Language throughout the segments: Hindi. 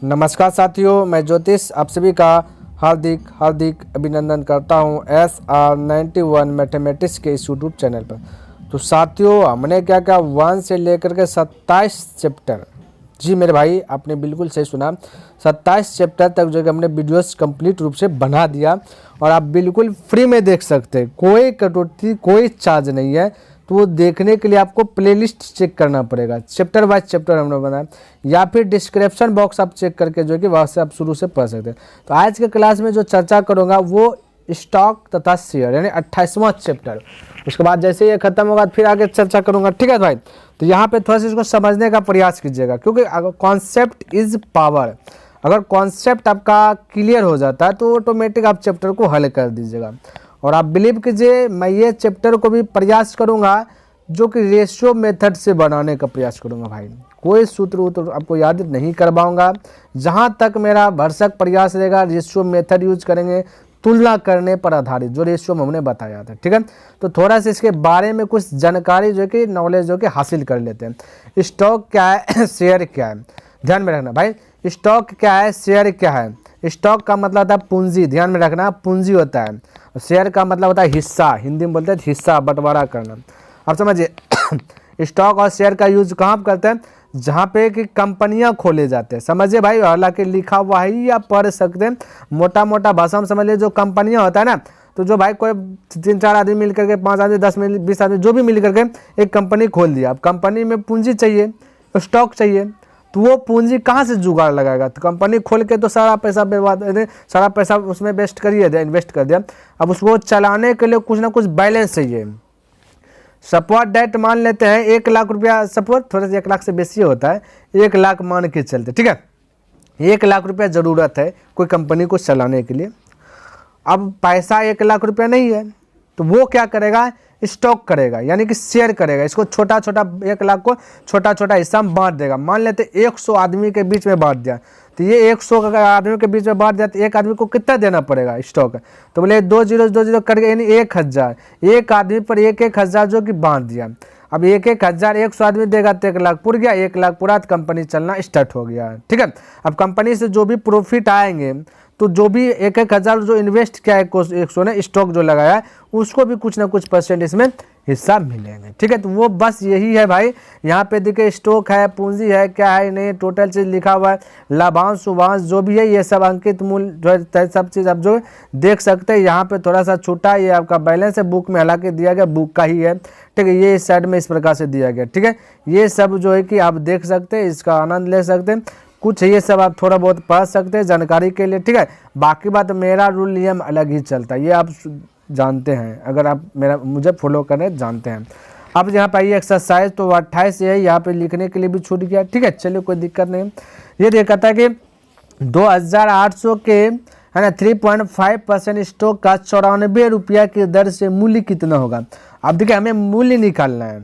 नमस्कार साथियों, मैं ज्योतिष आप सभी का हार्दिक हार्दिक अभिनंदन करता हूं SR91 मैथमेटिक्स के इस यूट्यूब चैनल पर। तो साथियों, हमने क्या क्या 1 से लेकर के 27 चैप्टर, जी मेरे भाई आपने बिल्कुल सही सुना, 27 चैप्टर तक जो है हमने वीडियोस कंप्लीट रूप से बना दिया और आप बिल्कुल फ्री में देख सकते हैं। कोई कटौती, कोई चार्ज नहीं है। तो वो देखने के लिए आपको प्लेलिस्ट चेक करना पड़ेगा, चैप्टर वाइज चैप्टर हमने बनाया, या फिर डिस्क्रिप्शन बॉक्स आप चेक करके जो है कि वहाँ से आप शुरू से पढ़ सकते हैं। तो आज के क्लास में जो चर्चा करूँगा वो स्टॉक तथा शेयर यानी 28वां चैप्टर। उसके बाद जैसे ये खत्म होगा फिर आगे चर्चा करूँगा, ठीक है भाई। तो यहाँ पे थोड़ा सा इसको समझने का प्रयास कीजिएगा, क्योंकि कॉन्सेप्ट इज पावर। अगर कॉन्सेप्ट आपका क्लियर हो जाता है तो ऑटोमेटिक आप चैप्टर को हल कर दीजिएगा। और आप बिलीव कीजिए, मैं ये चैप्टर को भी प्रयास करूंगा जो कि रेशियो मेथड से बनाने का प्रयास करूंगा भाई। कोई सूत्र आपको याद नहीं करवाऊंगा। जहां तक मेरा भरसक प्रयास रहेगा, रेशियो मेथड यूज करेंगे, तुलना करने पर आधारित जो रेशियो में हमने बताया था, ठीक है। तो थोड़ा सा इसके बारे में कुछ जानकारी जो कि नॉलेज जो कि हासिल कर लेते हैं। स्टॉक क्या है, शेयर क्या है, ध्यान में रखना भाई। स्टॉक क्या है, शेयर क्या है। स्टॉक का मतलब होता है पूंजी, ध्यान में रखना, पूंजी होता है। शेयर का मतलब होता है हिस्सा, हिंदी में बोलते हैं हिस्सा, बंटवारा करना। आप समझिए स्टॉक और शेयर का यूज कहाँ करते हैं, जहाँ पे कि कंपनियां खोले जाते हैं, समझिए भाई। हालांकि लिखा हुआ ही आप पढ़ सकते हैं, मोटा मोटा भाषा में समझ लीजिए। जो कंपनियां होता है ना, तो जो भाई कोई 3-4 आदमी मिल करके, 5 आदमी, 10 आदमी, 20 आदमी, जो भी मिल करके एक कंपनी खोल दिया। अब कंपनी में पूंजी चाहिए, स्टॉक चाहिए, तो वो पूंजी कहाँ से जुगाड़ लगाएगा। तो कंपनी खोल के तो सारा पैसा बर्बाद, सारा पैसा उसमें वेस्ट करिए दिया, इन्वेस्ट कर दिया। अब उसको चलाने के लिए कुछ ना कुछ बैलेंस चाहिए। सपोर्ट डेट मान लेते हैं 1 लाख रुपया, सपोर्ट थोड़ा सा 1 लाख से बेसी होता है, 1 लाख मान के चलते, ठीक है। 1 लाख रुपया ज़रूरत है कोई कंपनी को चलाने के लिए। अब पैसा 1 लाख रुपया नहीं है, तो वो क्या करेगा, स्टॉक करेगा, यानी कि शेयर करेगा। इसको छोटा छोटा, 1 लाख को छोटा छोटा हिस्सा में बांट देगा। मान लेते 100 आदमी के बीच में बांट दिया, तो ये 100 आदमी के बीच में बांट दिया, तो एक आदमी को कितना देना पड़ेगा स्टॉक। तो बोले 2 0 करके, यानी 1000, एक आदमी पर 1,000 जो कि बांट दिया। अब 1,000 100 आदमी देगा तो 1 लाख पुर गया, 1 लाख पूरा, तो कंपनी चलना स्टार्ट हो गया, ठीक है। अब कंपनी से जो भी प्रॉफिट आएंगे, तो जो भी 1,000 जो इन्वेस्ट किया है 100 ने, स्टॉक जो लगाया है, उसको भी कुछ ना कुछ परसेंट इसमें हिस्सा मिलेंगे, ठीक है। तो वो बस यही है भाई। यहाँ पे देखिए स्टॉक है, पूंजी है, क्या है नहीं, टोटल चीज़ लिखा हुआ है, लाभांश शुभांश जो भी है, ये सब अंकित मूल्य जो है, सब चीज़ आप जो देख सकते हैं। यहाँ पे थोड़ा सा छूटा, ये आपका बैलेंस है, बुक में हालांकि दिया गया बुक का ही है, ठीक है। ये इस साइड में इस प्रकार से दिया गया, ठीक है। ये सब जो है कि आप देख सकते हैं, इसका आनंद ले सकते हैं। कुछ ये सब आप थोड़ा बहुत पढ़ सकते हैं जानकारी के लिए, ठीक है। बाकी बात मेरा रूल नियम अलग ही चलता है, ये आप जानते हैं, अगर आप मुझे फॉलो करें जानते हैं। अब यहाँ पे आइए एक्सरसाइज, तो 28 है, यहाँ पे लिखने के लिए भी छूट गया, ठीक है। चलिए कोई दिक्कत नहीं। ये देखता है कि 2800 के है ना 3.5% स्टॉक का 94 रुपया की दर से मूल्य कितना होगा। अब देखिए हमें मूल्य निकालना है।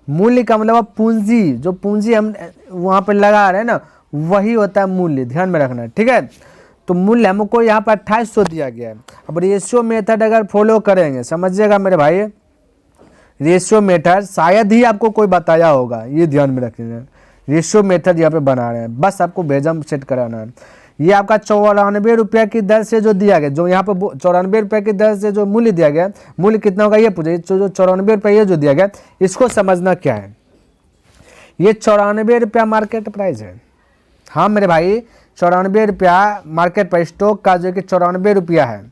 मूल्य का मतलब पूंजी, जो पूंजी हम वहाँ पे लगा रहे हैं ना, वही होता है मूल्य, ध्यान में रखना है, ठीक है। तो मूल्य हमको यहाँ पर 2800 दिया गया है। अब रेशियो मेथड अगर फॉलो करेंगे, समझिएगा मेरे भाई, रेशियो मेथड शायद ही आपको कोई बताया होगा, ये ध्यान में रखिएगा। रेशियो मेथड यहाँ पे बना रहे हैं, बस आपको भेजम सेट कराना है। ये आपका 94 रुपया की दर से जो दिया गया, जो यहाँ पे 94 रुपये की दर से जो मूल्य दिया गया, मूल्य कितना होगा ये पूछे। जो 94 रुपये जो दिया गया, इसको समझना क्या है। ये 94 रुपया मार्केट प्राइस है, हाँ मेरे भाई, 94 रुपया मार्केट प्राइस। स्टॉक का जो कि 94 रुपया है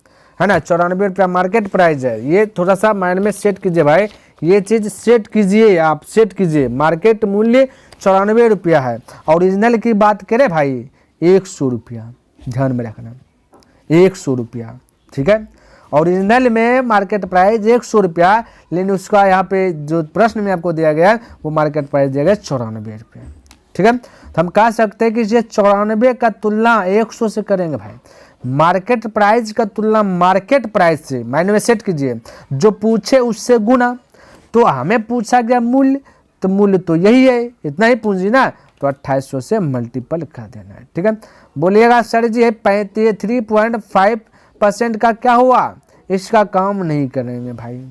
ना, 94 रुपया मार्केट प्राइस है। ये थोड़ा सा माइंड में सेट कीजिए भाई, ये चीज़ सेट कीजिए, आप सेट कीजिए। मार्केट मूल्य 94 रुपया है। ओरिजिनल की बात करें भाई, 100 रुपया, ध्यान में रखना, 100 रुपया, ठीक है। ओरिजिनल में मार्केट प्राइस 100 रुपया, लेकिन उसका यहाँ पे जो प्रश्न में आपको दिया गया है, वो मार्केट प्राइस दिया गया 94 रुपया, ठीक है। तो हम कह सकते हैं कि ये 94 का तुलना 100 से करेंगे भाई। मार्केट प्राइस का तुलना मार्केट प्राइस से, माइंड में सेट कीजिए, जो पूछे उससे गुना। तो हमें पूछा गया मूल्य, तो मूल्य तो यही है, इतना ही पूंजी ना, तो 2800 से मल्टीपल कर देना है, ठीक है। बोलिएगा सर जी है 3.5% का क्या हुआ, इसका काम नहीं करेंगे भाई,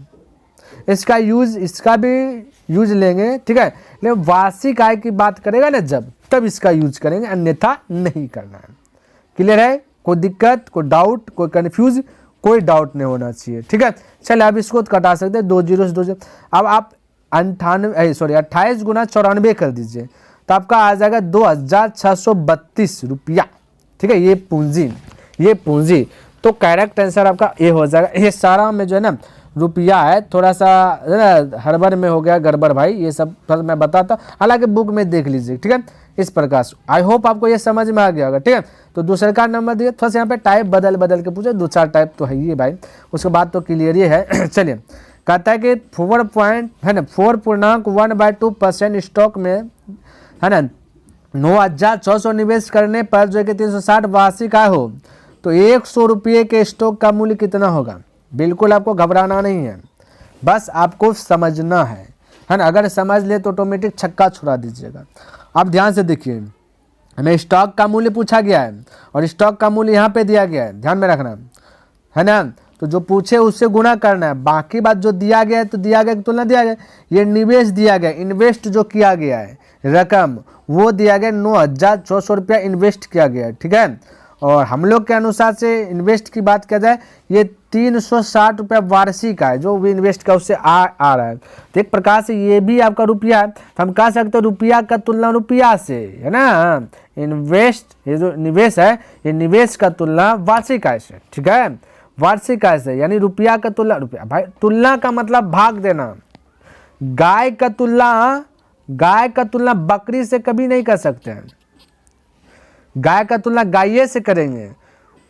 इसका भी यूज लेंगे, ठीक है। लेकिन वार्षिक आय की बात करेगा ना, जब तब इसका यूज करेंगे, अन्यथा नहीं करना है। क्लियर है? कोई दिक्कत, कोई डाउट, कोई कन्फ्यूज, कोई डाउट नहीं होना चाहिए। ठीक है, चलिए अब इसको कटा सकते हैं 2 जीरो से 2 जीरो। अब आप 28 गुना 94 कर दीजिए तो आपका आ जाएगा 2632 रुपया। ठीक है, ये पूंजी तो करेक्ट आंसर आपका ये हो जाएगा। ये सारा में जो है ना रुपया है, थोड़ा सा हड़बड़ में हो गया गड़बड़ भाई, ये सब थोड़ा मैं बताता, हालांकि बुक में देख लीजिए। ठीक है, इस प्रकार से आई होप आपको ये समझ में आ गया होगा। ठीक है, तो दूसरे का नंबर दिए, थोड़ा सा यहाँ पे टाइप बदल के पूछे, 2-4 टाइप तो है ही भाई, उसके बाद तो क्लियर ही है। चलिए, कहता है कि 4.1/2% स्टॉक में है ना 9,600 निवेश करने पर जो है कि 360 वार्षिक आय हो तो 100 रुपये के स्टॉक का मूल्य कितना होगा। बिल्कुल आपको घबराना नहीं है, बस आपको समझना है ना। अगर समझ ले तो ऑटोमेटिक छक्का छुड़ा दीजिएगा। आप ध्यान से देखिए, हमें स्टॉक का मूल्य पूछा गया है और स्टॉक का मूल्य यहाँ पे दिया गया है, ध्यान में रखना है ना। तो जो पूछे उससे गुणा करना है, बाकी बात जो दिया गया है तो दिया गया तुलना दिया गया। ये निवेश दिया गया, इन्वेस्ट जो किया गया है रकम वो दिया गया 9,600 रुपया इन्वेस्ट किया गया है। ठीक है, और हम लोग के अनुसार से इन्वेस्ट की बात किया जाए, ये 360 रुपया वार्षिक है जो भी इन्वेस्ट का उससे आ रहा है। तो एक प्रकार से ये भी आपका रुपया है, तो हम कह सकते हैं रुपया का तुलना रुपया से, है ना। इन्वेस्ट, ये जो निवेश है, ये निवेश का तुलना वार्षिक आय से। ठीक है, वार्षिक आय से, यानी रुपया का तुलना रुपया। भाई तुलना का मतलब भाग देना। गाय का तुलना बकरी से कभी नहीं कर सकते हैं, गाय का तुलना गाय से करेंगे।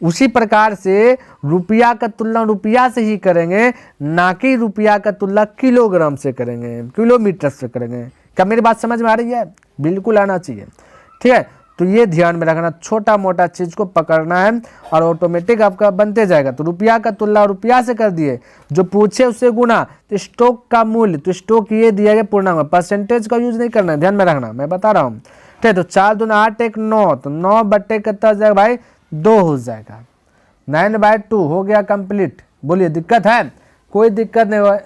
उसी प्रकार से रुपया का तुलना रुपया से ही करेंगे, ना कि रुपया का तुलना किलोग्राम से करेंगे, किलोमीटर से करेंगे। क्या मेरी बात समझ में आ रही है? बिल्कुल आना चाहिए। ठीक है, तो ये ध्यान में रखना, छोटा मोटा चीज को पकड़ना है और ऑटोमेटिक आपका बनते जाएगा। तो रुपया का तुलना रुपया से कर दिए, जो पूछे उससे गुना, तो स्टॉक का मूल्य, तो स्टॉक ये दिया गया पूर्णांक, परसेंटेज का यूज नहीं करना है, ध्यान में रखना, मैं बता रहा हूँ। ठीक है, तो 4 दूना 8 1 9, तो 9 बट्टे कितना हो जाएगा भाई 2 हो जाएगा। 9/2 हो गया कंप्लीट। बोलिए दिक्कत है? कोई दिक्कत नहीं हुआ।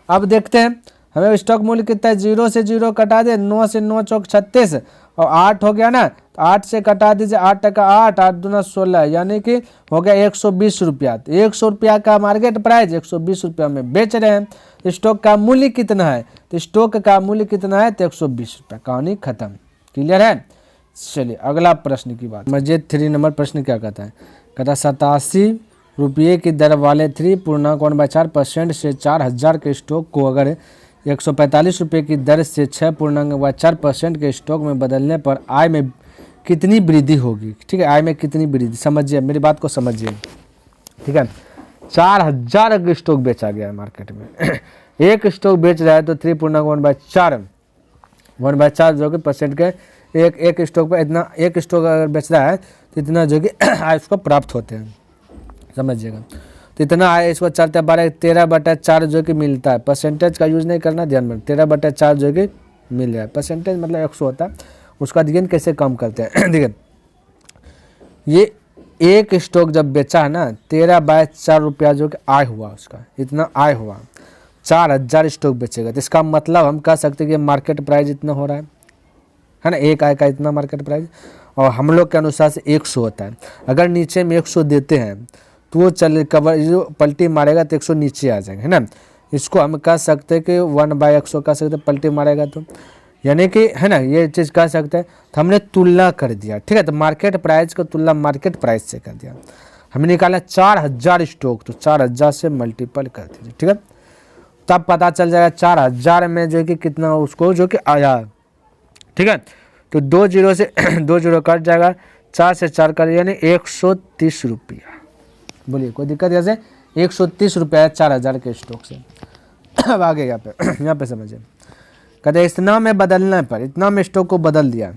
अब देखते हैं हमें स्टॉक मूल्य कितना है, 0 से 0 कटा दे, 9 से 9 चौक 36 और 8 हो गया ना, तो 8 से कटा दीजिए, 8 टका 8, 8 दूना 16, यानी कि हो गया 120 रुपया। तो 100 रुपया का मार्केट प्राइस 120 रुपया में बेच रहे हैं। स्टॉक का मूल्य कितना है, तो स्टॉक का मूल्य कितना है, तो 120 रुपया। कहानी खत्म। क्लियर है? चलिए अगला प्रश्न की बात। मस्जिद 3 नंबर प्रश्न क्या कहता है, कहता 87 रुपये की दर वाले 3.1/4% से 4,000 के स्टॉक को अगर 145 रुपये की दर से 6.4% के स्टॉक में बदलने पर आय में कितनी वृद्धि होगी। ठीक है, आय में कितनी वृद्धि, समझिए मेरी बात को समझिए। ठीक है, 4,000 का स्टॉक बेचा गया है मार्केट में। एक स्टॉक बेच रहा है तो 3.1/4 जो कि परसेंट के एक स्टॉक पर इतना, एक स्टॉक अगर बेच रहा है तो इतना जो कि आय उसको प्राप्त होते हैं, समझिएगा। तो इतना आय इसको 13/4 जो कि मिलता है। परसेंटेज का यूज़ नहीं करना, ध्यान में 13/4 जो कि मिल रहा है। परसेंटेज मतलब 100 होता है, उसका ध्यान कैसे कम करते हैं। देखिए ये एक स्टॉक जब बेचा है ना, 13/4 रुपया जो कि आय हुआ, उसका इतना आय हुआ, 4,000 स्टॉक बेचेगा, तो इसका मतलब हम कह सकते हैं कि मार्केट प्राइस इतना हो रहा है ना, एक आय का इतना मार्केट प्राइस। और हम लोग के अनुसार से 100 होता है। अगर नीचे में 100 देते हैं तो वो चले कवर जो पलटी मारेगा तो 100 नीचे आ जाएगा, है ना। इसको हम कह सकते हैं कि 1/100 कह सकते हैं, पलटी मारेगा तो, यानी कि है ना, ये चीज़ कह सकते हैं। तो हमने तुलना कर दिया। ठीक है, तो मार्केट प्राइस का तुलना मार्केट प्राइस से कर दिया। हमने निकाला 4,000 स्टॉक, तो 4,000 से मल्टीपल कर दीजिए। ठीक है, तब पता चल जाएगा 4,000 में जो कि कितना उसको जो कि आया। ठीक है, तो 2 जीरो से 2 जीरो कट जाएगा, 4 से 4 कर, यानी 130 रुपया। बोलिए कोई दिक्कत? जैसे 130 रुपया 4,000 के स्टॉक से। अब आगे यहाँ पे समझिए, कहते इतना में बदलने पर, इतना में स्टॉक को बदल दिया।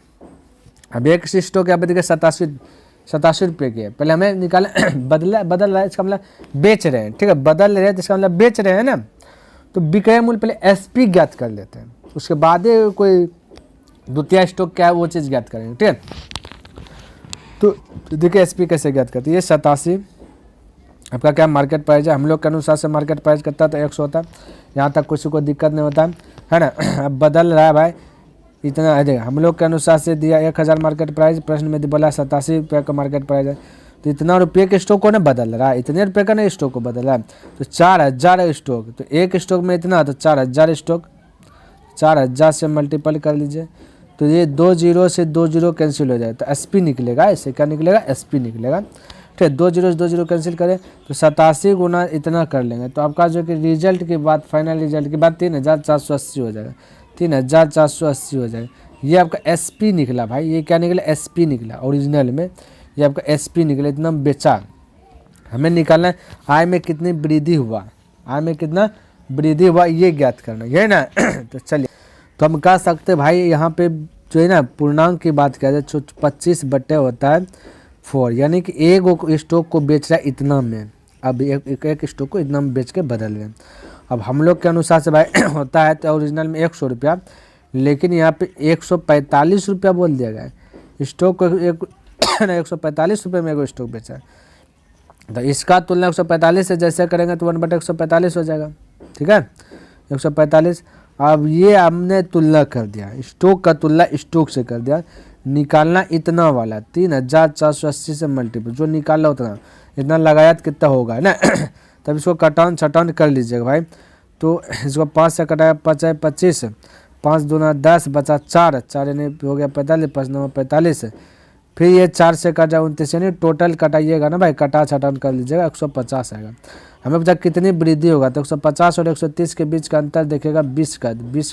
अब एक स्टॉक यहाँ पे देखिए 87 रुपये की है। पहले हमें निकाले बदल रहा है, इसका मतलब बेच रहे हैं। ठीक है, बदल रहे हैं तो इसका मतलब बेच रहे हैं ना। तो विक्रय मूल्य पहले SP ज्ञात कर लेते हैं, उसके बाद कोई द्वितीय स्टॉक क्या है वो चीज़ ज्ञात करेंगे। ठीक है, तो देखिए SP कैसे ज्ञात करते हैं। ये 87 आपका क्या मार्केट प्राइस है, हम लोग के अनुसार से मार्केट प्राइस करता है तो 100 होता है। यहाँ तक किसी को दिक्कत नहीं होता है ना। अब बदल रहा है भाई इतना है। देखो हम लोग के अनुसार से दिया 1000 मार्केट प्राइस, प्रश्न में बोला 87 रुपये का मार्केट प्राइस है, तो इतना रुपये के स्टॉक को ना बदल रहा है, इतने रुपये का ना स्टॉक को बदल रहा है। तो 4000 स्टॉक, तो एक स्टॉक में इतना, तो 4000 स्टॉक, 4000 से मल्टीपल कर लीजिए, तो ये 20 से 20 कैंसिल हो जाए, तो SP निकलेगा। इससे क्या निकलेगा? SP निकलेगा। ठीक है, 20 से 20 कैंसिल करें तो 87 गुना इतना कर लेंगे, तो आपका जो कि रिजल्ट के बाद, फाइनल रिजल्ट के बाद 3480 हो जाएगा, 3480 हो जाएगा। ये आपका SP निकला भाई, ये क्या निकला? SP निकला ओरिजिनल में, ये आपका SP निकला, इतना बेचा। हमें निकालना है आय में कितनी वृद्धि हुआ, आय में कितना वृद्धि हुआ ये ज्ञात करना, ये ना। तो चलिए, तो हम कह सकते भाई यहाँ पे जो है ना पूर्णांक की बात किया जाए, 25 बटे होता है 4, यानी कि एक स्टॉक को बेच रहा है इतना में, अब एक स्टॉक को इतना में बेच के बदल रहे हैं। अब हम लोग के अनुसार से भाई होता है तो ओरिजिनल में 100 रुपया, लेकिन यहाँ पे 145 रुपया बोल दिया गया है। स्टॉक को 145 रुपये में एक स्टॉक बेचा है, तो इसका तुलना 145 से जैसे करेंगे तो 1/145 हो जाएगा। ठीक है, 145। अब ये हमने तुलना कर दिया, स्टॉक का तुलना स्टॉक से कर दिया, निकालना इतना वाला 3480 से मल्टीपल, जो निकाला उतना, इतना लगाया तो कितना होगा, है ना। तब इसको कटान छटान कर लीजिएगा भाई। तो इसको 5 से कटाया, 5 है 25, 5 दूना 10, बचा 4, 4 यानी हो गया 45, 5 9 45, फिर ये 4 से कटा 29, यानी टोटल कटाइएगा ना भाई, कटा छटान कर लीजिएगा, 150 आएगा। हमें पता कितनी वृद्धि होगा, तो 150 और 130 के बीच का अंतर देखेगा 20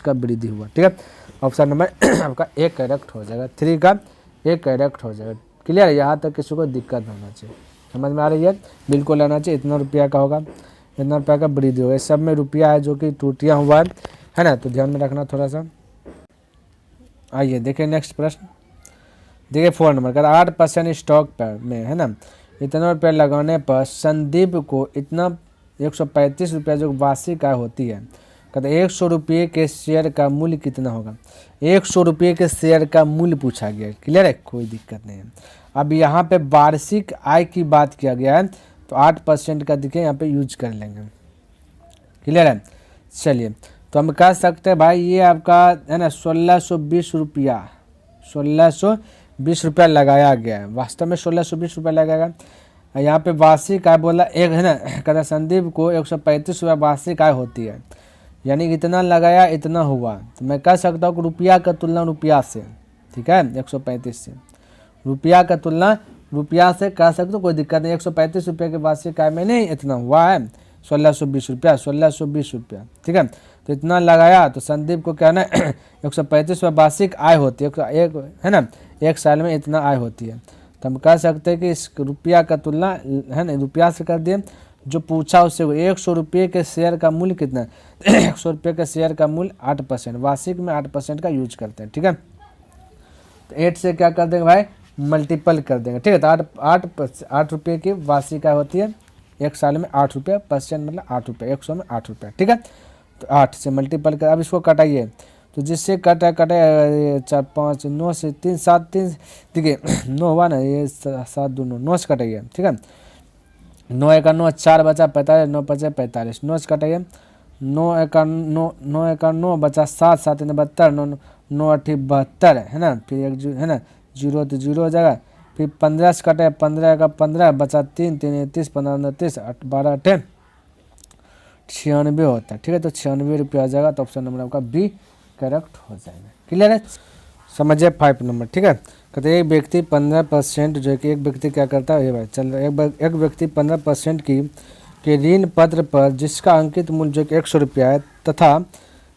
का वृद्धि हुआ। ठीक है, ऑप्शन नंबर आपका A करेक्ट हो जाएगा, 3 का A करेक्ट हो जाएगा। क्लियर है, यहाँ तक किसी को दिक्कत होना चाहिए, समझ में आ रही है? बिल्कुल आना चाहिए। इतना रुपया का होगा, इतना रुपया का वृद्धि होगा, इस सब में रुपया है जो कि टूटियाँ हुआ है ना, तो ध्यान में रखना थोड़ा सा। आइए देखिए नेक्स्ट प्रश्न, देखिए 4 नंबर का, 8% स्टॉक पर में है ना, इतना रुपया लगाने पर संदीप को इतना 135 रुपया जो वार्षिक आय होती है, कहते 100 रुपये के शेयर का मूल्य कितना होगा। 100 रुपये के शेयर का मूल्य पूछा गया है। क्लियर है, कोई दिक्कत नहीं है। अब यहाँ पे वार्षिक आय की बात किया गया है, तो 8% का देखिए यहाँ पे यूज कर लेंगे। क्लियर है, चलिए, तो हम कह सकते हैं भाई ये आपका है ना 1620 रुपया, 1620 रुपया लगाया गया है, वास्तव में 1620 रुपया लगाया गया। यहाँ पे वार्षिक आय बोला एक है ना, कहता संदीप को 135 रुपया वार्षिक आय होती है, यानी इतना लगाया इतना हुआ, तो मैं कह सकता हूँ कि रुपया का तुलना रुपया से, ठीक है, 135 से, रुपया का तुलना रुपया से कह सकते हो, कोई दिक्कत नहीं। 135 रुपये के वार्षिक आय में नहीं इतना हुआ है, 1620 रुपया, 1620 रुपया, ठीक है, तो इतना लगाया, तो संदीप को क्या ना 135 रुपये वार्षिक आय होती है, एक है ना, एक साल में इतना आय होती है, तो हम कह सकते हैं कि इस रुपया का तुलना है ना रुपया से कर दिए, जो पूछा उससे 100 रुपये के शेयर का मूल्य कितना है। 100 रुपये के शेयर का मूल्य 8%, वार्षिक में 8% का यूज करते हैं। ठीक है, तो 8 से क्या कर देंगे भाई, मल्टीपल कर देंगे। ठीक है, तो 8 रुपये की वार्षिक आय होती है, एक साल में 8 रुपये, परसेंट मतलब 8 रुपये, 100 में 8 रुपये। ठीक है, तो 8 से मल्टीपल कर, अब इसको कटाइए, तो जिससे कटा 4 5 9 से 3 7 3 देखिए 9 हुआ ना, ये 7 2 9, 9 से कटाइए। ठीक है, 9 1 9, 4 बचा 45, 9 5 45, 9 से कटाइए, 9 1 9, 9 1 9 बचा 7 7 72, 9 8 72 है ना, फिर एक है ना 0 तो 0 हो जाएगा, फिर 15 से कटे 15 का 15 बचा 3 3 30, 15 29, 12 8 96 होता है। ठीक है, तो 96 रुपया हो जाएगा, तो ऑप्शन नंबर आपका B करेक्ट हो जाएगा। क्लियर है, समझिए 5 नंबर। ठीक है, कहते एक व्यक्ति 15% जो कि एक व्यक्ति क्या करता है, ये भाई चल एक व्यक्ति 15% के ऋण पत्र पर जिसका अंकित मूल्य जो कि 100 रुपया है, तथा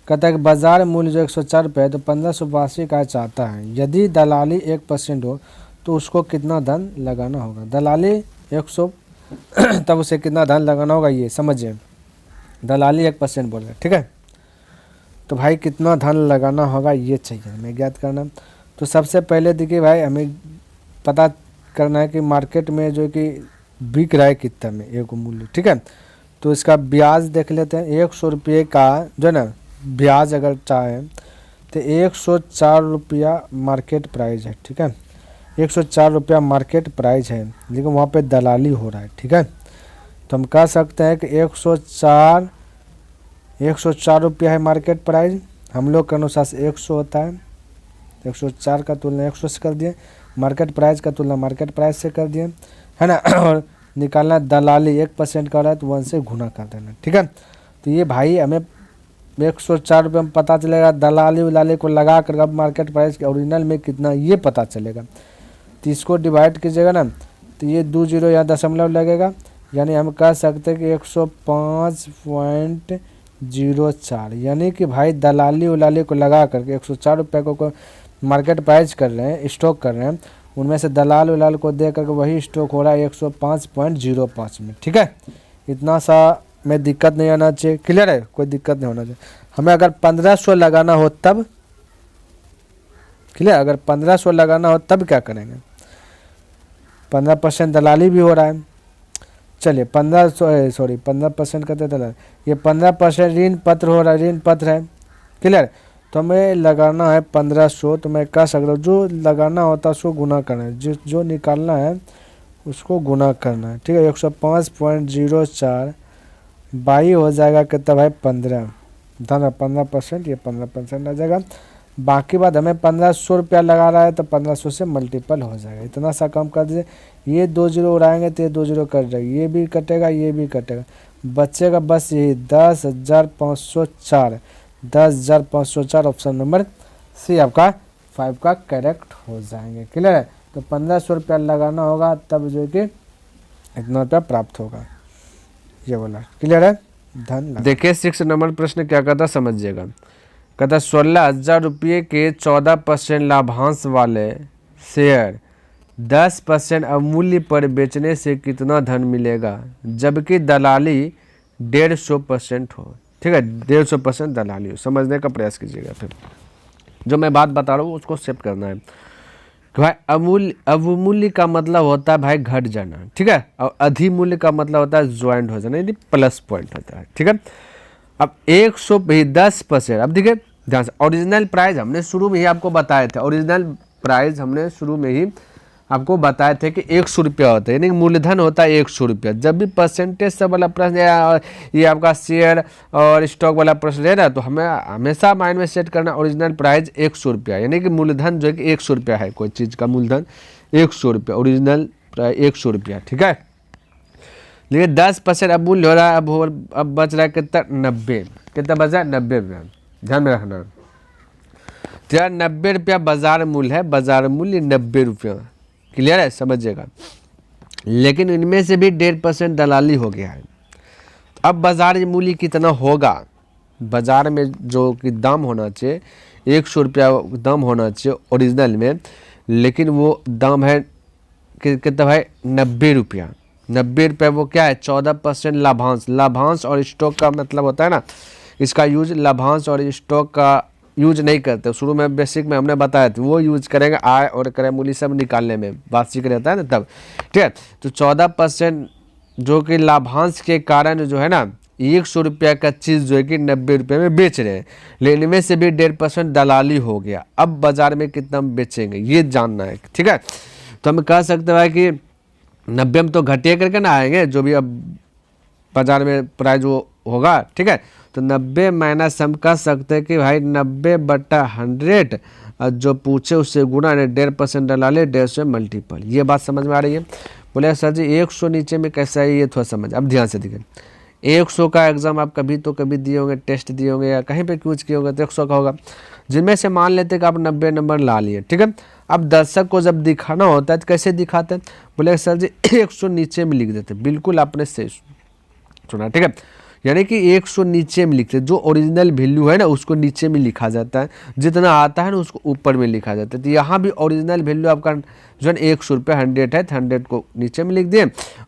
कहता है कि बाजार मूल्य जो 104 रुपये है, तो 1500 वार्षिक आय चाहता है। यदि दलाली 1% हो तो उसको कितना धन लगाना होगा। दलाली 100 तब उसे कितना धन लगाना होगा, ये समझिए। दलाली 1% बोल रहे, ठीक है, तो भाई कितना धन लगाना होगा ये चाहिए हमें ज्ञात करना। तो सबसे पहले देखिए भाई हमें पता करना है कि मार्केट में जो कि बिक रहा है कितना में एक मूल्य। ठीक है, तो इसका ब्याज देख लेते हैं। 100 रुपये का जो है ना ब्याज अगर चाहे तो 104 रुपया मार्केट प्राइस है। ठीक है, 104 रुपया मार्केट प्राइस है, लेकिन वहाँ पे दलाली हो रहा है। ठीक है, तो हम कह सकते हैं कि 104 रुपया है मार्केट प्राइस, हम लोग के अनुसार से 100 होता है। तो 104 का तुलना 100 से कर दिए, मार्केट प्राइस का तुलना मार्केट प्राइस से कर दिए, है ना। और निकालना दलाली 1% का रहा है तो 1 से गुना कर देना, ठीक है। तो ये भाई हमें 104 रुपये में पता चलेगा, दलाली उलाली को लगा कर अब मार्केट प्राइस के ओरिजिनल में कितना ये पता चलेगा। तो इसको डिवाइड कीजिएगा ना, तो ये 2 जीरो यहाँ दशमलव लगेगा, यानी हम कह सकते हैं कि 105.04, यानी कि भाई दलाली उलाली को लगा करके 104 रुपये को मार्केट प्राइस कर रहे हैं, स्टॉक कर रहे हैं, उनमें से दलाल उलाल को दे करके वही स्टॉक हो रहा है 105.05 में, ठीक है। इतना सा में दिक्कत नहीं आना चाहिए, क्लियर है, कोई दिक्कत नहीं होना चाहिए। हमें अगर 1500 लगाना हो तब, क्लियर, अगर 1500 लगाना हो तब क्या करेंगे, 15% दलाली भी हो रहा है, चलिए 15% करते दलाल, ये 15% ऋण पत्र हो रहा है, ऋण पत्र है, क्लियर। तो हमें लगाना है 1500, तो मैं कह सकता हूँ जो लगाना होता है उसको गुना करना है, जो निकालना है उसको गुना करना है, ठीक है। 105.04 बाई हो जाएगा कितना भाई 15, धन 15%, ये 15% आ जाएगा। बाकी बात हमें 1500 रुपया लगा रहा है तो 1500 से मल्टीपल हो जाएगा, इतना सा कम कर दीजिए। ये 2 जीरो उड़ाएंगे तो ये 2 जीरो कट जाएगा, ये भी कटेगा ये भी कटेगा, बचेगा बस यही 10,504, 10,504 ऑप्शन नंबर सी आपका 5 का करेक्ट हो जाएंगे, क्लियर है। तो 1500 रुपया लगाना होगा तब जो कि इतना रुपया प्राप्त होगा, ये बोला, क्लियर है। धन देखिए 6 नंबर प्रश्न क्या कहता समझिएगा, कहता 16,000 रुपये के 14% लाभांश वाले शेयर 10% अवमूल्य पर बेचने से कितना धन मिलेगा, जबकि दलाली 150% हो, ठीक है, 150% दलाली हो। समझने का प्रयास कीजिएगा, फिर जो मैं बात बता रहा हूँ उसको सेव करना है। भाई अवमूल्य का मतलब होता है भाई घट जाना, ठीक है, और अधिमूल्य का मतलब होता है ज्वाइंट हो जाना, यानी प्लस पॉइंट होता है, ठीक है। अब 110%, अब देखिए ध्यान से, ओरिजिनल प्राइस हमने शुरू में ही आपको बताए थे, ओरिजिनल प्राइस हमने शुरू में ही आपको बताए थे कि 100 रुपया होता है, यानी मूलधन होता है 100 रुपया। जब भी परसेंटेज से वाला प्रश्न या ये आपका शेयर और स्टॉक वाला प्रश्न है ना, तो हमें हमेशा माइंड में सेट करना ओरिजिनल प्राइस 100 रुपया, यानी कि मूलधन जो है कि 100 रुपया है, कोई चीज़ का मूलधन 100 रुपया, ओरिजिनल प्राइस 100 रुपया, ठीक है। लेकिन 10% अब मूल्य हो रहा है, अब बच रहा है कितना 90, कितना बच रहा है 90 रुपया, ध्यान में रखना। तेरा 90 रुपया बाजार मूल्य है, बाजार मूल्य 90 रुपया, क्लियर है, समझिएगा। लेकिन इनमें से भी 1.5% दलाली हो गया है। अब बाजार मूल्य कितना होगा, बाजार में जो कि दाम होना चाहिए 100 रुपया दाम होना चाहिए ओरिजिनल में, लेकिन वो दाम है कितना भाई 90 रुपया। 90 रुपये वो क्या है 14% लाभांश, लाभांश और स्टॉक का मतलब होता है ना, इसका यूज लाभांश और स्टॉक का यूज नहीं करते, शुरू में बेसिक में हमने बताया था, वो यूज करेंगे आय और क्रय मूल्य सब निकालने में, वार्षिक रहता है ना तब, ठीक है। तो 14% जो कि लाभांश के कारण जो है ना 100 रुपया का चीज़ जो है कि 90 रुपये में बेच रहे हैं, लेकिन इनमें से भी 1.5% दलाली हो गया। अब बाजार में कितना बेचेंगे ये जानना है, ठीक है। तो हम कह सकते हैं कि 90 में तो घटिया करके ना आएंगे, जो भी अब बाजार में प्राइस वो होगा, ठीक है। तो 90 माइनस हम कह सकते हैं कि भाई 90/100, जो पूछे उससे गुना, 1.5% दलाली 1.5 से मल्टीपल। ये बात समझ में आ रही है। बोले सर जी 100 नीचे में कैसा है, ये थोड़ा समझ। अब ध्यान से देखिए, 100 का एग्जाम आप कभी तो कभी दिए होंगे, टेस्ट दिए होंगे या कहीं पे क्यूज किए होंगे, तो 100 का होगा, जिनमें से मान लेते कि आप 90 नंबर ला लिए, ठीक है। अब दर्शक को जब दिखाना होता है तो कैसे दिखाते हैं, बोले सर जी 100 नीचे में लिख देते, बिल्कुल आपने सही सुना, ठीक है। यानी कि 100 नीचे में लिखते, जो ओरिजिनल वैल्यू है ना उसको नीचे में लिखा जाता है, जितना आता है ना उसको ऊपर में लिखा जाता है। तो यहाँ भी ओरिजिनल वैल्यू आपका जो है 100 रुपये 100 है, 100 को नीचे में लिख दिए,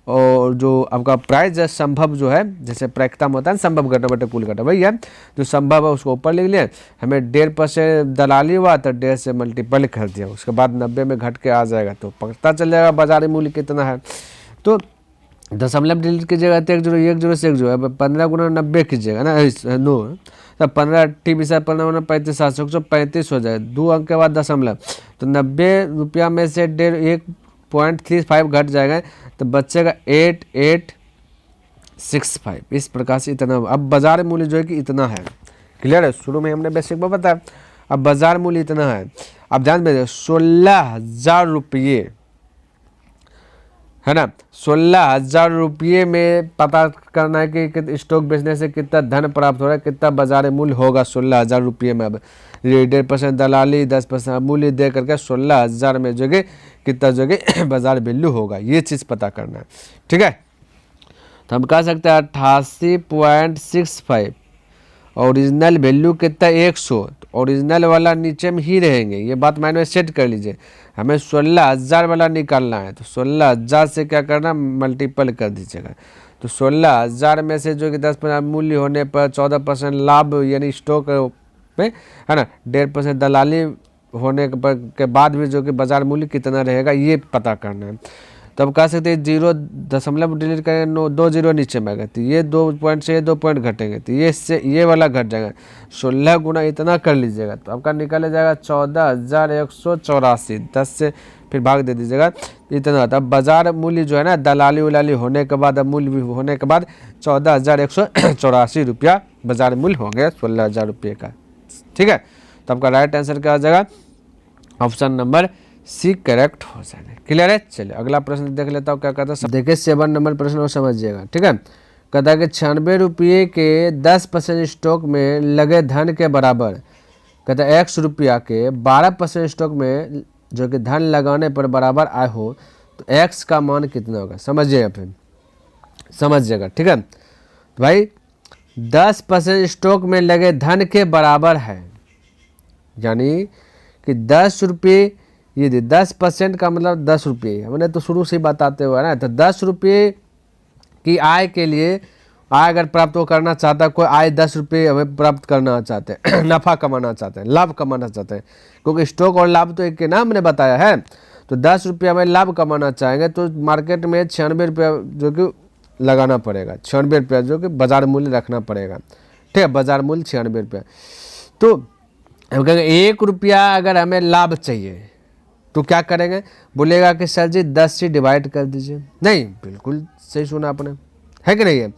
और जो आपका प्राइस है संभव जो है, जैसे प्रायिकता में होता है संभव घटा बटे कुल घटा, वही है जो संभव है उसको ऊपर लिख लिया। हमें 1.5% दलाली हुआ तो 1.5 से मल्टीपल कर दिया, उसके बाद 90 में घट के आ जाएगा तो पता चल जाएगा बाजार मूल्य कितना है। तो दशमलव डिलीट कीजिएगा तो 1 0 से 1 0, 15 गुना 90 कीजिएगा ना, 9 तब 15 टी 15 35 735 हो जाए, 2 अंक के बाद दशमलव, तो 90 रुपया में से 1.35 घट जाएगा, तो बचेगा 8865। इस प्रकार से इतना। अब बाजार मूल्य जो है कि इतना है, क्लियर है, शुरू में हमने बेसिक में बताया। अब बाजार मूल्य इतना है, आप ध्यान में 16,000 रुपये, है ना, 16,000 रुपये में पता करना है कि स्टॉक बेचने से कितना धन प्राप्त हो रहा है, कितना बाजार मूल्य होगा 16,000 रुपये में। अब 1.5% दलाली, 10% मूल्य दे करके 16,000 में जो कि कितना जो कि बाजार वैल्यू होगा, ये चीज़ पता करना है। ठीक है, तो हम कह सकते हैं 88.65, ओरिजिनल वैल्यू कितना 100, तो ओरिजिनल वाला नीचे में ही रहेंगे, ये बात माइंड में सेट कर लीजिए। हमें 16,000 वाला निकालना है, तो 16,000 से क्या करना, मल्टीपल कर दीजिएगा। तो 16,000 में से जो कि 10% मूल्य होने पर 14% लाभ यानी स्टॉक में, है ना, 1.5% दलाली होने के बाद भी जो कि बाजार मूल्य कितना रहेगा, ये पता करना है। तो अब कह सकते हैं 0 दशमलव डिलीट करेंगे, 2 0 नीचे में आएगा, तो ये 2 पॉइंट से 2 पॉइंट घटेंगे, तो ये से ये वाला घट जाएगा। 16 गुना इतना कर लीजिएगा, तो आपका निकल जाएगा 14,184। 10 से फिर भाग दे दीजिएगा, इतना। अब बाजार मूल्य जो है ना, दलाली उलाली होने के बाद, मूल्य होने के बाद 14,184 रुपया बाजार मूल्य हो गया 16,000 रुपये का। ठीक है, तो आपका राइट आंसर क्या आ जाएगा, ऑप्शन नंबर सी करेक्ट हो जाएगा। क्लियर है। चलिए अगला प्रश्न देख लेता हूँ क्या कहता है। देखिए 7 नंबर प्रश्न और समझिएगा। ठीक है, कहता है कि 96 रुपये के 10% स्टॉक में लगे धन के बराबर, कहता है x रुपया के 12% स्टॉक में जो कि धन लगाने पर बराबर आय हो, तो x का मान कितना होगा, समझिएगा, फिर समझिएगा। ठीक है, तो भाई 10% स्टॉक में लगे धन के बराबर है, यानी कि 10 रुपये, ये 10% का मतलब 10 रुपये, हमने तो शुरू से ही बताते हुए ना। तो 10 रुपये की आय के लिए, आय अगर प्राप्त वो करना चाहता है कोई, आय 10 रुपये हमें प्राप्त करना चाहते हैं, नफ़ा कमाना चाहते हैं, लाभ कमाना चाहते हैं, क्योंकि स्टॉक और लाभ तो एक के नाम मैंने बताया है। तो 10 रुपये हमें लाभ कमाना चाहेंगे, तो मार्केट में 96 रुपया जो कि लगाना पड़ेगा, 96 रुपया जो कि बाजार मूल्य रखना पड़ेगा। ठीक है, बाजार मूल्य 96 रुपया। तो हम कहेंगे 1 रुपया अगर हमें लाभ चाहिए, तो क्या करेंगे, बोलेगा कि सर जी 10 से डिवाइड कर दीजिए। नहीं, बिल्कुल सही सुना आपने, है कि नहीं है,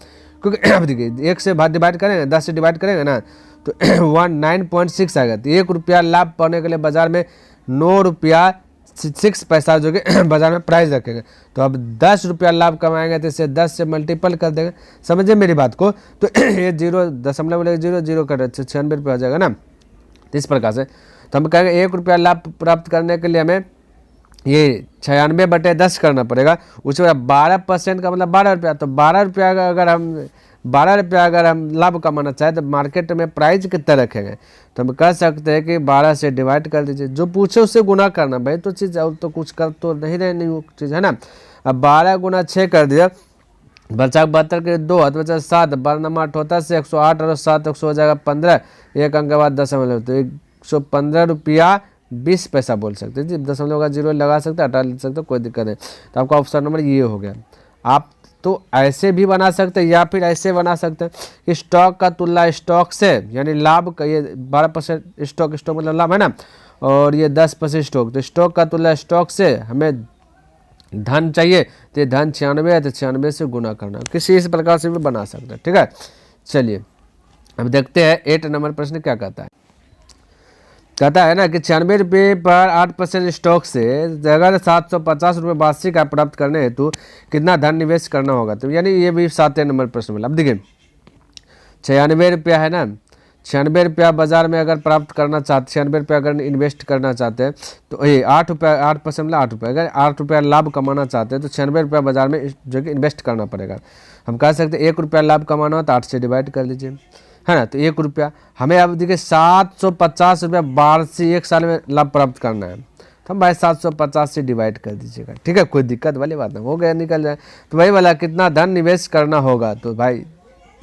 क्योंकि अब देखिए 1 से डिवाइड करेंगे, 10 से डिवाइड करेंगे ना, तो 19.6 आएगा। तो 1 रुपया लाभ पाने के लिए बाजार में 9 रुपया 6 पैसा जो कि बाजार में प्राइस रखेंगे। तो अब 10 रुपया लाभ कमाएंगे, तो इसे 10 से मल्टीपल कर देंगे। समझे मेरी बात को। तो ये 0.00 कर 96 रुपया हो जाएगा ना। तो इस प्रकार से तो हम कहेंगे 1 रुपया लाभ प्राप्त करने के लिए हमें ये 96/10 करना पड़ेगा। उसके बाद 12% का मतलब 12 रुपया। तो 12 रुपया अगर हम लाभ कमाना चाहें, तो मार्केट में प्राइस कितना रखेंगे, तो हम कह सकते हैं कि 12 से डिवाइड कर दीजिए, जो पूछे उससे गुना करना भाई। तो चीज़ और तो कुछ कर तो नहीं रहनी वो चीज़, है ना। अब 12 गुना 6 कर दिया, बचा 72 के 2 हाथ बचा 7, 12 8 होता है 108 और 7 100 हो जाएगा 15, एक अंक के बाद दशमलव, तो 115 रुपया 20 पैसा बोल सकते हैं जी। दशमलव का 0 लगा सकते हैं, हटा ले सकते हैं, कोई दिक्कत नहीं। तो आपका ऑप्शन नंबर ये हो गया। आप तो ऐसे भी बना सकते हैं या फिर ऐसे बना सकते हैं कि स्टॉक का तुलना स्टॉक से, यानी लाभ का, ये 12% स्टॉक मतलब लाभ है ना, और ये 10% स्टॉक, तो स्टॉक का तुलना स्टॉक से हमें धन चाहिए, तो ये धन 96 है, तो 96 से गुना करना, किसी इस प्रकार से भी बना सकते हैं। ठीक है, चलिए अब देखते हैं 8 नंबर प्रश्न क्या कहता है। कहता है ना कि 96 रुपये पर 8% स्टॉक से अगर 750 रुपये वार्षिक आय प्राप्त करने हेतु कितना धन निवेश करना होगा। तो यानी ये भी 7 नंबर प्रश्न मिला। अब देखिए 96 रुपया है ना, 96 रुपया बाजार में अगर प्राप्त करना चाहते, 96 रुपया अगर इन्वेस्ट करना चाहते हैं, तो ये 8 रुपया, 8% मतलब 8 रुपया, अगर 8 रुपया लाभ कमाना चाहते हैं, तो 96 रुपया बाजार में जो कि इन्वेस्ट करना पड़ेगा। हम कह सकते हैं 1 रुपया लाभ कमाना हो तो 8 से डिवाइड कर लीजिए, है ना। तो 1 रुपया हमें अब देखिए 750 रुपया वार्षिक 1 साल में लाभ प्राप्त करना है, तो हम भाई 750 से डिवाइड कर दीजिएगा। ठीक है, कोई दिक्कत वाली बात नहीं, हो गया, निकल जाए। तो वही वाला कितना धन निवेश करना होगा, तो भाई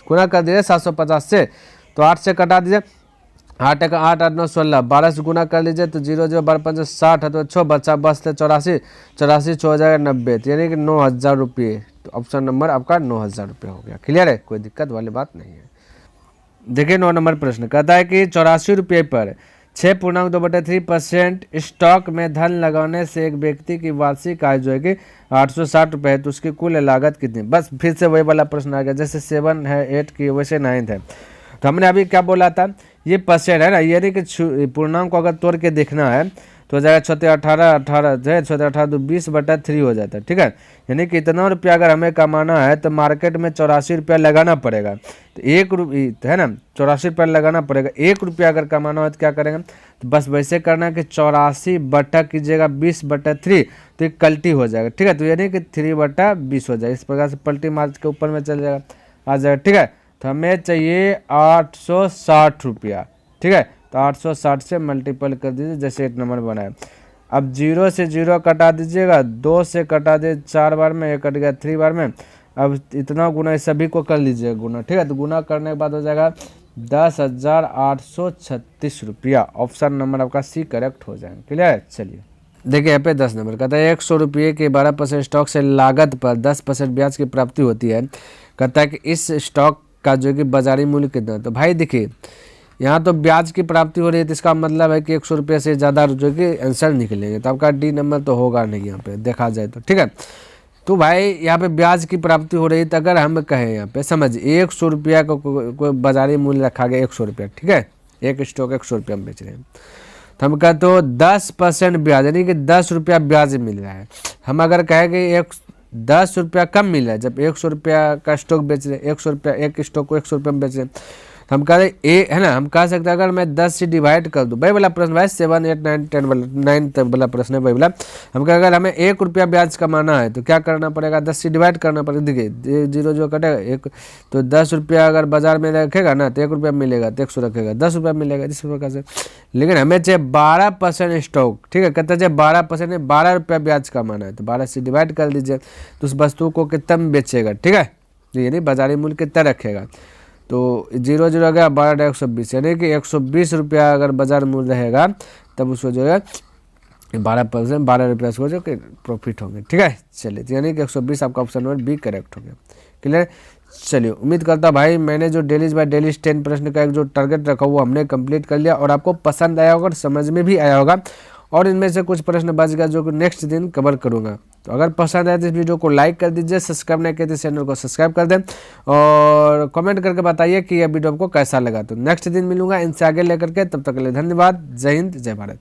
गुना कर दीजिए 750 से, तो 8 से कटा दीजिए, 8 1 8 8 9 16, 12 से गुना कर लीजिए, तो 0 0 12 5 60 है, तो 6 बचा, बस 84 84 6 हो जाएगा 90, तो यानी कि 9,000 रुपये। तो ऑप्शन नंबर आपका 9,000 रुपये हो गया। क्लियर है, कोई दिक्कत वाली बात नहीं है। देखिए 9 नंबर प्रश्न कहता है कि 84 रुपये पर 6.2/3% स्टॉक में धन लगाने से एक व्यक्ति की वार्षिक आय जो है कि 860 रुपये है, तो उसकी कुल लागत कितनी। बस फिर से वही वाला प्रश्न आ गया, जैसे 7 है 8 की वैसे 9 है। तो हमने अभी क्या बोला था, ये परसेंट है ना, यानी कि पूर्णांक को अगर तोड़ के देखना है, तो हो जाएगा 6 18 18 जो है 6 18 20/3 हो जाता है। ठीक है, यानी कि इतना रुपया अगर हमें कमाना है तो मार्केट में 84 रुपया लगाना पड़ेगा। तो 1 रुपया है ना, 84 रुपया लगाना पड़ेगा। 1 रुपया अगर कमाना हो तो क्या करेंगे, तो बस वैसे करना है कि 84 बटा कीजिएगा 20/3, तो एक कल्टी हो जाएगा। ठीक है, तो यानी कि 3/20 हो जाएगा। इस प्रकार से पलटी मार के ऊपर में चल जाएगा, आ जाएगा। ठीक है, तो हमें चाहिए 860 रुपया। ठीक है, तो 860 से मल्टीपल कर दीजिए जैसे 1 नंबर बनाए। अब 0 से 0 कटा दीजिएगा, 2 से कटा दे 4 बार में, 1 कट गया 3 बार में। अब इतना गुना इस सभी को कर लीजिएगा गुना। ठीक है, तो गुना करने के बाद हो जाएगा 10,836 रुपया। ऑप्शन नंबर आपका सी करेक्ट हो जाएगा। क्लियर। चलिए देखिए यहाँ पे 10 नंबर कहता है 100 रुपये के 12% स्टॉक से लागत पर 10% ब्याज की प्राप्ति होती है। कहता है कि इस स्टॉक का जो कि बाजारी मूल्य कितना है। तो भाई देखिए यहाँ तो ब्याज की प्राप्ति हो रही है, तो इसका मतलब है कि 100 रुपये से ज़्यादा जो कि आंसर निकलेंगे। तो आपका डी नंबर तो होगा नहीं यहाँ पे देखा जाए तो। ठीक है, तो भाई यहाँ पे ब्याज की प्राप्ति हो रही है, तो अगर हम कहें यहाँ पे समझिए 100 रुपया को कोई बाजारी मूल्य रखा गया 100 रुपया। ठीक है, एक स्टॉक 100 रुपया में बेच रहे हैं, तो हम कहते हो 10% ब्याज, यानी कि 10 रुपया ब्याज मिल रहा है। हम अगर कहें कि 10 रुपया कम मिल रहा है, जब 100 रुपया का स्टॉक बेच रहे हैं, 100 रुपया एक स्टॉक को 100 रुपये में बेच रहे हैं, तो हम कह रहे ए है ना, हम कह सकते हैं अगर मैं 10 से डिवाइड कर दूँ, वही वाला प्रश्न भाई 7 8 9 10 वाला 9 तक वाला प्रश्न है वही वाला। हम कह अगर हमें 1 रुपया ब्याज कमाना है तो क्या करना पड़ेगा, 10 से डिवाइड करना पड़ेगा। देखिए 0 जो कटेगा 1, तो 10 रुपया अगर बाजार में रखेगा ना तो 1 रुपया मिलेगा, तो 100 रखेगा 10 रुपया मिलेगा, इस प्रकार से। लेकिन हमें चाहिए 12% स्टॉक। ठीक है, कहते हैं 12% 12 रुपया ब्याज कमाना है, तो 12 से डिवाइड कर दीजिए, तो उस वस्तु को कितना में बेचेगा। ठीक है, यानी बाजारी मूल्य कितना रखेगा, तो 0 0 आ गया 12 120, यानी कि 120 रुपया अगर बाजार मूल्य रहेगा तब उसको जो है 12% 12 रुपया से जो कि प्रॉफिट होंगे। ठीक है, चलिए तो यानी कि 120 आपका ऑप्शन नंबर बी करेक्ट हो गया। क्लियर। चलिए उम्मीद करता भाई मैंने जो डेलीज बाय डेलीज 10 प्रश्न का एक जो टारगेट रखा वो हमने कंप्लीट कर लिया और आपको पसंद आया होगा और समझ में भी आया होगा, और इनमें से कुछ प्रश्न बच गया जो कि नेक्स्ट दिन कवर करूंगा। तो अगर पसंद आए तो इस वीडियो को लाइक कर दीजिए, सब्सक्राइब नहीं किया तो चैनल को सब्सक्राइब कर दें और कमेंट करके बताइए कि यह वीडियो आपको कैसा लगा। तो नेक्स्ट दिन मिलूंगा इनसे आगे लेकर के, तब तक के लिए धन्यवाद। जय हिंद, जय भारत।